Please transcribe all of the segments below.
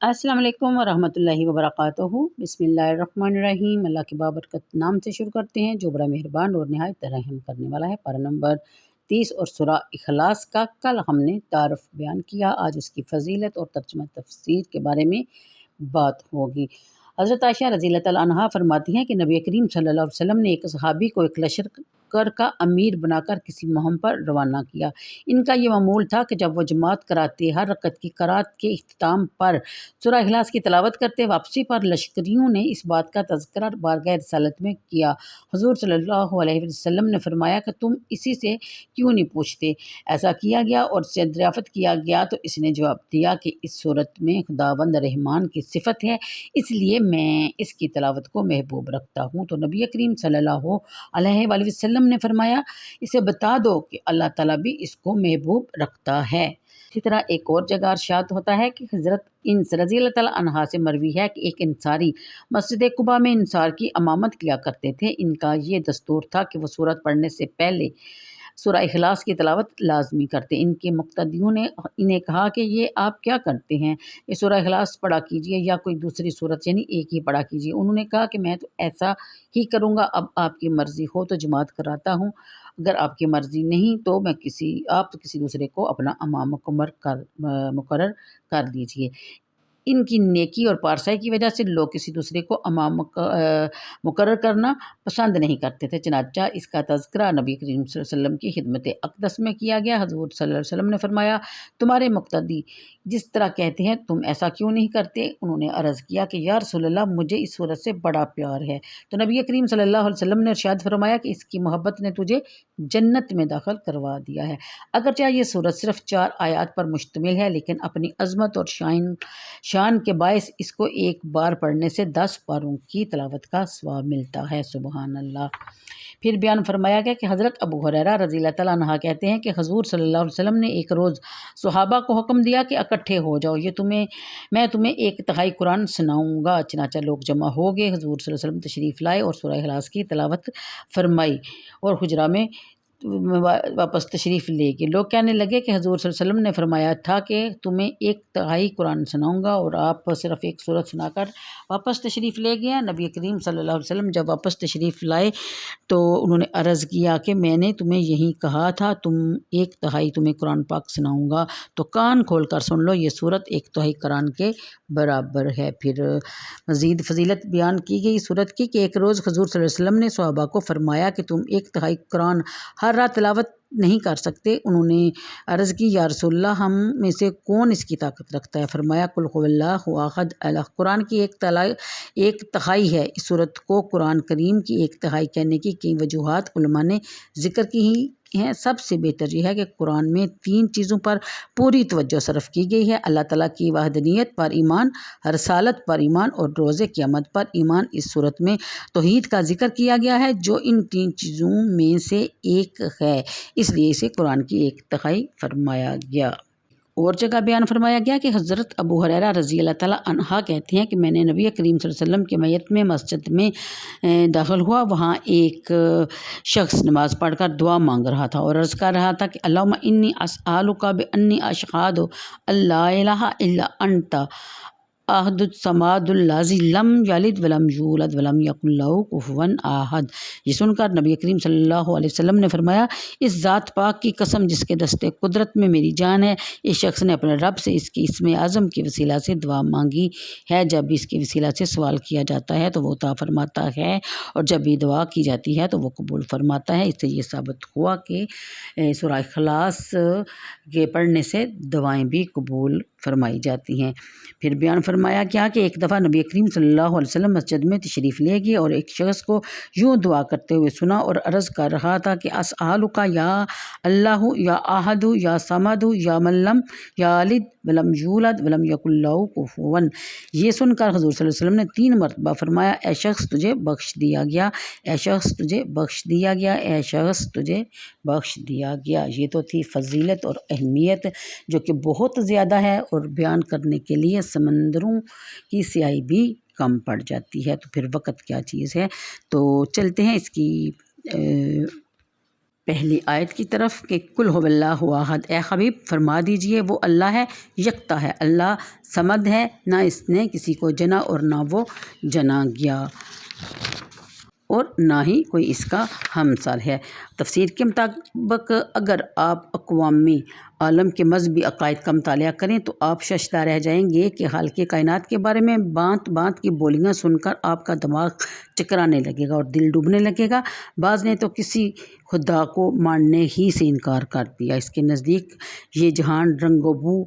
السلام علیکم ورحمۃ اللہ وبرکاتہ۔ بسم اللہ الرحمن الرحیم۔ اللہ کے بابرکت نام سے شروع کرتے ہیں جو بڑا مہربان اور نہایت رحم کرنے والا ہے۔ پارہ نمبر 30 اور سورہ اخلاص کا کل ہم نے تعارف بیان کیا، آج اس کی فضیلت اور ترجمہ تفسیر کے بارے میں بات ہوگی۔ حضرت عائشہ رضی اللہ تعالیٰ عنہا فرماتی ہیں کہ نبی کریم صلی اللہ علیہ وسلم نے ایک صحابی کو ایک لشکر کا امیر بنا کر کسی مہم پر روانہ کیا۔ ان کا یہ معمول تھا کہ جب وہ جماعت کراتے، ہر رکعت کی قرات کے اختتام پر سورہ اخلاص کی تلاوت کرتے، واپسی پر لشکریوں نے اس بات کا تذکرہ بارگاہ رسالت میں کیا۔ حضور صلی اللہ علیہ وسلم نے فرمایا کہ تم اسی سے کیوں نہیں پوچھتے؟ ایسا کیا گیا اور اس سے دریافت کیا گیا تو اس نے جواب دیا کہ اس صورت میں خداوند رحمان کی صفت ہے، اس لیے میں اس کی تلاوت کو محبوب رکھتا ہوں۔ تو نبی کریم صلی اللہ علیہ وآلہ وسلم نے فرمایا، اسے بتا دو کہ اللہ تعالیٰ بھی اس کو محبوب رکھتا ہے۔ اسی طرح ایک اور جگہ ارشاد ہوتا ہے کہ حضرت انس رضی اللہ تعالیٰ عنہا سے مروی ہے کہ ایک انصاری مسجد قباء میں انصار کی امامت کیا کرتے تھے۔ ان کا یہ دستور تھا کہ وہ سورت پڑھنے سے پہلے سورہ اخلاص کی تلاوت لازمی کرتے۔ ان کے مقتدیوں نے انہیں کہا کہ یہ آپ کیا کرتے ہیں؟ یہ سورہ اخلاص پڑھا کیجیے یا کوئی دوسری سورت یعنی ایک ہی پڑھا کیجیے۔ انہوں نے کہا کہ میں تو ایسا ہی کروں گا، اب آپ کی مرضی ہو تو جماعت کراتا ہوں، اگر آپ کی مرضی نہیں تو آپ کسی دوسرے کو اپنا امام مقرر کر دیجیے۔ ان کی نیکی اور پارسائی کی وجہ سے لوگ کسی دوسرے کو امام مقرر کرنا پسند نہیں کرتے تھے، چنانچہ اس کا تذکرہ نبی کریم صلی اللہ علیہ وسلم کی خدمت اقدس میں کیا گیا۔ حضور صلی اللہ علیہ وسلم نے فرمایا، تمہارے مقتدی جس طرح کہتے ہیں تم ایسا کیوں نہیں کرتے؟ انہوں نے عرض کیا کہ یا رسول اللہ، مجھے اس صورت سے بڑا پیار ہے۔ تو نبی کریم صلی اللہ علیہ وسلم نے ارشاد فرمایا کہ اس کی محبت نے تجھے جنت میں داخل کروا دیا ہے۔ اگرچہ یہ صورت صرف 4 آیات پر مشتمل ہے، لیکن اپنی عظمت اور شان کے باعث اس کو ایک بار پڑھنے سے 10 پاروں کی تلاوت کا ثواب ملتا ہے۔ سبحان اللہ۔ پھر بیان فرمایا گیا کہ حضرت ابو ہریرہ رضی اللہ تعالیٰ عنہ کہتے ہیں کہ حضور صلی اللہ علیہ وسلم نے ایک روز صحابہ کو حکم دیا کہ اکٹھے ہو جاؤ، میں تمہیں 1/3 قرآن سناؤں گا۔ چنانچہ لوگ جمع ہو گئے، حضور صلی اللہ علیہ وسلم تشریف لائے اور سورہ اخلاص کی تلاوت فرمائی اور حجرہ میں واپس تشریف لے گئے۔ لوگ کہنے لگے کہ حضور صلی اللہ علیہ وسلم نے فرمایا تھا کہ تمہیں 1/3 قرآن سناؤں گا اور آپ صرف ایک سورت سنا کر واپس تشریف لے گئے۔ نبی کریم صلی اللہ علیہ وسلم جب واپس تشریف لائے تو انہوں نے عرض کیا کہ میں نے تمہیں یہی کہا تھا، 1/3 تمہیں قرآن پاک سناؤں گا، تو کان کھول کر سن لو، یہ سورت 1/3 قرآن کے برابر ہے۔ پھر مزید فضیلت بیان کی گئی سورت کی کہ ایک روز حضور صلی اللہ علیہ وسلم نے صحابہ کو فرمایا کہ تم 1/3 قرآن ہر رات تلاوت نہیں کر سکتے؟ انہوں نے عرض کی یا رسول اللہ، ہم میں سے کون اس کی طاقت رکھتا ہے؟ فرمایا قل هو اللہ احد اللہ۔ قرآن کی 1/3 ہے۔ اس صورت کو قرآن کریم کی 1/3 کہنے کی کئی وجوہات علماء نے ذکر کی ہیں۔ سب سے بہتر یہ ہے کہ قرآن میں 3 چیزوں پر پوری توجہ صرف کی گئی ہے: اللہ تعالیٰ کی وحدانیت پر ایمان، رسالت پر ایمان اور روز قیامت پر ایمان۔ اس صورت میں توحید کا ذکر کیا گیا ہے جو ان 3 چیزوں میں سے ایک ہے، اس لیے اسے قرآن کی 1/3 فرمایا گیا۔ اور جگہ بیان فرمایا گیا کہ حضرت ابو ہریرہ رضی اللہ تعالیٰ عنہ کہتے ہیں کہ میں نے نبی کریم صلی اللہ علیہ وسلم کی میت میں مسجد میں داخل ہوا، وہاں ایک شخص نماز پڑھ کر دعا مانگ رہا تھا اور عرض کر رہا تھا کہ اللہم انی اسألک بانی اشہد ان لا الہ الا انت احد الصمد الذی لم یلد ولم یولد ولم یکن لہ کفوا احد۔ یہ سن کر نبی کریم صلی اللہ علیہ وسلم نے فرمایا، اس ذات پاک کی قسم جس کے دستے قدرت میں میری جان ہے، اس شخص نے اپنے رب سے اس کی اسم اعظم کی وسیلہ سے دعا مانگی ہے۔ جب بھی اس کی وسیلہ سے سوال کیا جاتا ہے تو وہ عطا فرماتا ہے، اور جب بھی دعا کی جاتی ہے تو وہ قبول فرماتا ہے۔ اس سے یہ ثابت ہوا کہ سورہ اخلاص کے پڑھنے سے دعائیں بھی قبول فرمائی جاتی ہیں۔ پھر بیان فرمایا کیا کہ ایک دفعہ نبی کریم صلی اللہ علیہ وسلم مسجد میں تشریف لے گئے اور ایک شخص کو یوں دعا کرتے ہوئے سنا اور عرض کر رہا تھا کہ اسألک یا اللہ یا احد یا صمد یا من لم یلد ولم یولد ولم یکن لہ کفوا۔ یہ سن کر حضور صلی اللہ علیہ وسلم نے 3 مرتبہ فرمایا، اے شخص تجھے بخش دیا گیا، اے شخص تجھے بخش دیا گیا، اے شخص تجھے بخش دیا گیا۔ یہ تو تھی فضیلت اور اہمیت جو کہ بہت زیادہ ہے، اور بیان کرنے کے لیے سمندروں کی سیاہی بھی کم پڑ جاتی ہے، تو پھر وقت کیا چیز ہے۔ تو چلتے ہیں اس کی پہلی آیت کی طرف کہ کل هو اللہ احد، اے حبیب فرما دیجئے وہ اللہ ہے، یکتا ہے، اللہ صمد ہے، نہ اس نے کسی کو جنا اور نہ وہ جنا گیا اور نہ ہی کوئی اس کا ہمسر ہے۔ تفسیر کے مطابق اگر آپ اقوام عالم کے مذہبی عقائد کا مطالعہ کریں تو آپ ششدہ رہ جائیں گے کہ خالق کائنات کے بارے میں بانت بانت کی بولیاں سن کر آپ کا دماغ چکرانے لگے گا اور دل ڈوبنے لگے گا۔ بعض نے تو کسی خدا کو ماننے ہی سے انکار کر دیا۔ اس کے نزدیک یہ جہان رنگ و بو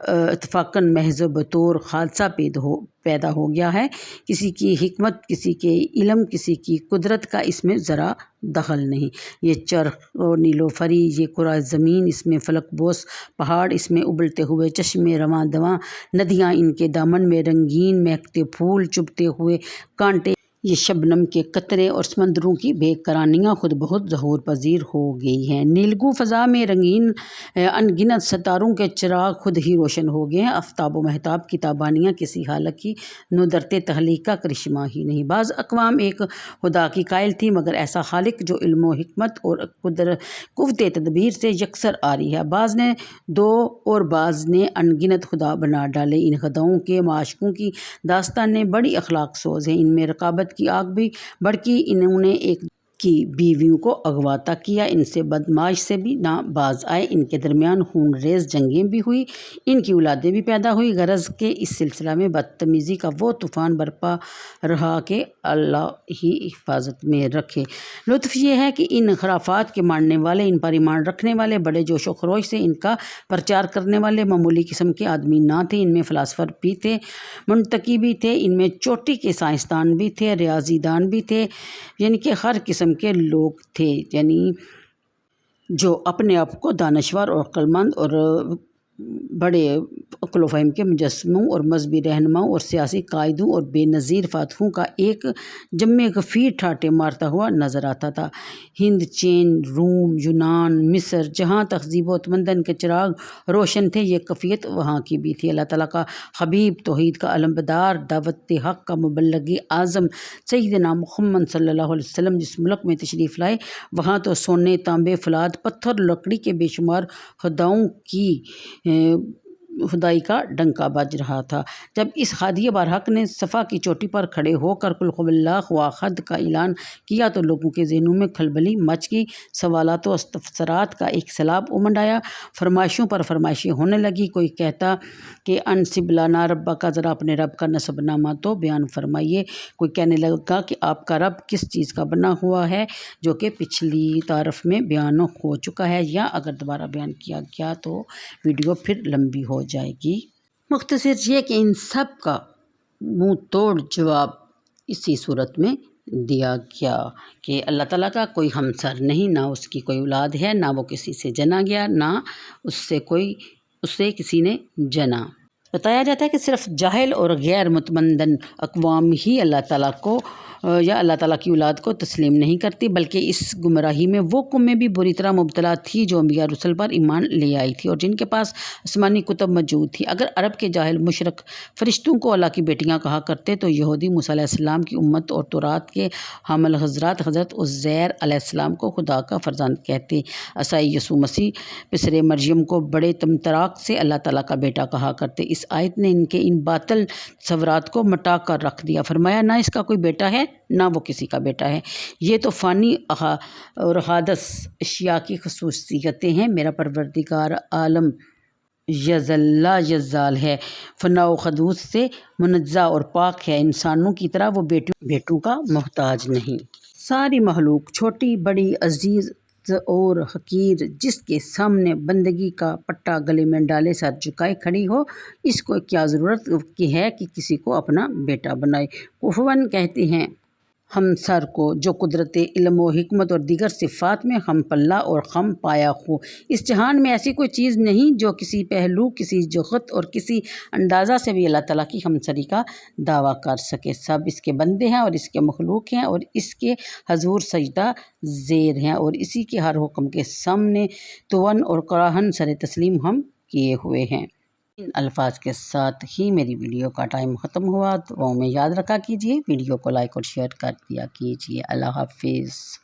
اتفاقاً محض بطور حادثہ پیدا ہو گیا ہے، کسی کی حکمت، کسی کے علم، کسی کی قدرت کا اس میں ذرا دخل نہیں۔ یہ چرخ و نیلوفری، یہ کرہ زمین، اس میں فلک بوس پہاڑ، اس میں ابلتے ہوئے چشمے رواں دواں ندیاں، ان کے دامن میں رنگین مہکتے پھول، چبھتے ہوئے کانٹے، یہ شبنم کے قطرے اور سمندروں کی بے کرانیاں خود بہت ظہور پذیر ہو گئی ہیں۔ نیلگوں فضا میں رنگین ان گنت ستاروں کے چراغ خود ہی روشن ہو گئے ہیں۔ آفتاب و مہتاب کی تابانیاں کسی حالق کی ندرت تخلیق کا کرشمہ ہی نہیں۔ بعض اقوام ایک خدا کی قائل تھی، مگر ایسا خالق جو علم و حکمت اور قوت تدبیر سے یکسر آری ہے۔ بعض نے دو اور بعض نے ان گنت خدا بنا ڈالے۔ ان خداؤں کے معشوقوں کی داستانیں بڑی اخلاق سوز ہیں، ان میں رقابت کی آگ بھی بھڑکی، انہوں نے ایک کی بیویوں کو اغواطہ کیا، ان سے بدمعاش سے بھی نہ باز آئے، ان کے درمیان خون ریز جنگیں بھی ہوئی، ان کی اولادیں بھی پیدا ہوئی، غرض کہ اس سلسلہ میں بدتمیزی کا وہ طوفان برپا رہا کہ اللہ ہی حفاظت میں رکھے۔ لطف یہ ہے کہ ان خرافات کے ماننے والے، ان پر ایمان رکھنے والے بڑے جوش و خروش سے ان کا پرچار کرنے والے معمولی قسم کے آدمی نہ تھے، ان میں فلاسفر بھی تھے، منطقی بھی تھے، ان میں چوٹی کے سائنسدان بھی تھے، ریاضی دان بھی تھے، یعنی کہ ہر قسم کے لوگ تھے، یعنی جو اپنے آپ کو دانشور اور عقلمند اور بڑے عقل و فہم کے مجسموں اور مذہبی رہنماؤں اور سیاسی قائدوں اور بے نظیر فاتحوں کا ایک جمع غفیر ٹھاٹے مارتا ہوا نظر آتا تھا۔ ہند، چین، روم، یونان، مصر، جہاں تہذیب و تمدن کے چراغ روشن تھے، یہ کیفیت وہاں کی بھی تھی۔ اللہ تعالیٰ کا حبیب، توحید کا علمبردار، دعوت حق کا مبلغ اعظم سیدنا محمد صلی اللہ علیہ وسلم جس ملک میں تشریف لائے، وہاں تو سونے، تانبے، فولاد، پتھر، لکڑی کے بے شمار خداؤں کی خدائی کا ڈنکا بج رہا تھا۔ جب اس ہادی برحق نے صفا کی چوٹی پر کھڑے ہو کر قل هو اللہ احد کا اعلان کیا تو لوگوں کے ذہنوں میں کھلبلی مچ گئی، سوالات و استفسارات کا ایک سیلاب امنڈ آیا، فرمائشوں پر فرمائشیں ہونے لگی۔ کوئی کہتا کہ انسب لنا ربک کا، ذرا اپنے رب کا نسب نامہ تو بیان فرمائیے۔ کوئی کہنے لگا کہ آپ کا رب کس چیز کا بنا ہوا ہے، جو کہ پچھلی تعارف میں بیان ہو چکا ہے، یا اگر دوبارہ بیان کیا گیا تو ویڈیو پھر لمبی ہو جائے گی۔ مختصر یہ کہ ان سب کا منہ توڑ جواب اسی صورت میں دیا گیا کہ اللہ تعالیٰ کا کوئی ہمسر نہیں، نہ اس کی کوئی اولاد ہے، نہ وہ کسی سے جنا گیا، نہ اسے کسی نے جنا۔ بتایا جاتا ہے کہ صرف جاہل اور غیر متمدن اقوام ہی اللہ تعالیٰ کو یا اللہ تعالیٰ کی اولاد کو تسلیم نہیں کرتی، بلکہ اس گمراہی میں وہ قومیں بھی بری طرح مبتلا تھی جو انبیاء رسل پر ایمان لے آئی تھی اور جن کے پاس آسمانی کتب موجود تھی۔ اگر عرب کے جاہل مشرک فرشتوں کو اللہ کی بیٹیاں کہا کرتے تو یہودی موسیٰ علیہ السلام کی امت اور تورات کے حامل حضرات حضرت عزیر علیہ السلام کو خدا کا فرزند کہتے، عیسائی یسوع مسیح پسر مریم کو بڑے تمطراق سے اللہ تعالیٰ کا بیٹا کہا کرتے۔ اس آیت نے ان کے ان باطل تصورات کو مٹا کر رکھ دیا۔ فرمایا نہ اس کا کوئی بیٹا ہے، نہ وہ کسی کا بیٹا ہے، یہ تو فانی اور حادث اشیاء کی خصوصیتیں ہیں۔ میرا پروردگار عالم یزلا یزال ہے، فنا و حدوث سے منزہ اور پاک ہے، انسانوں کی طرح وہ بیٹوں کا محتاج نہیں۔ ساری مخلوق چھوٹی بڑی، عزیز اور حقیر، جس کے سامنے بندگی کا پٹا گلے میں ڈالے سر جھکائے کھڑی ہو، اس کو کیا ضرورت کی ہے کہ کسی کو اپنا بیٹا بنائے۔ کفواً کہتے ہیں ہمسر کو جو قدرت علم و حکمت اور دیگر صفات میں ہم پلہ اور ہم پایا ہو۔ اس جہان میں ایسی کوئی چیز نہیں جو کسی پہلو، کسی جہت اور کسی اندازہ سے بھی اللہ تعالیٰ کی ہمسری کا دعویٰ کر سکے۔ سب اس کے بندے ہیں اور اس کے مخلوق ہیں اور اس کے حضور سجدہ زیر ہیں اور اسی کے ہر حکم کے سامنے تون اور کراہن سر تسلیم ہم کیے ہوئے ہیں۔ ان الفاظ کے ساتھ ہی میری ویڈیو کا ٹائم ختم ہوا۔ دعاؤں میں یاد رکھا کیجیے، ویڈیو کو لائک اور شیئر کر دیا کیجیے۔ اللہ حافظ۔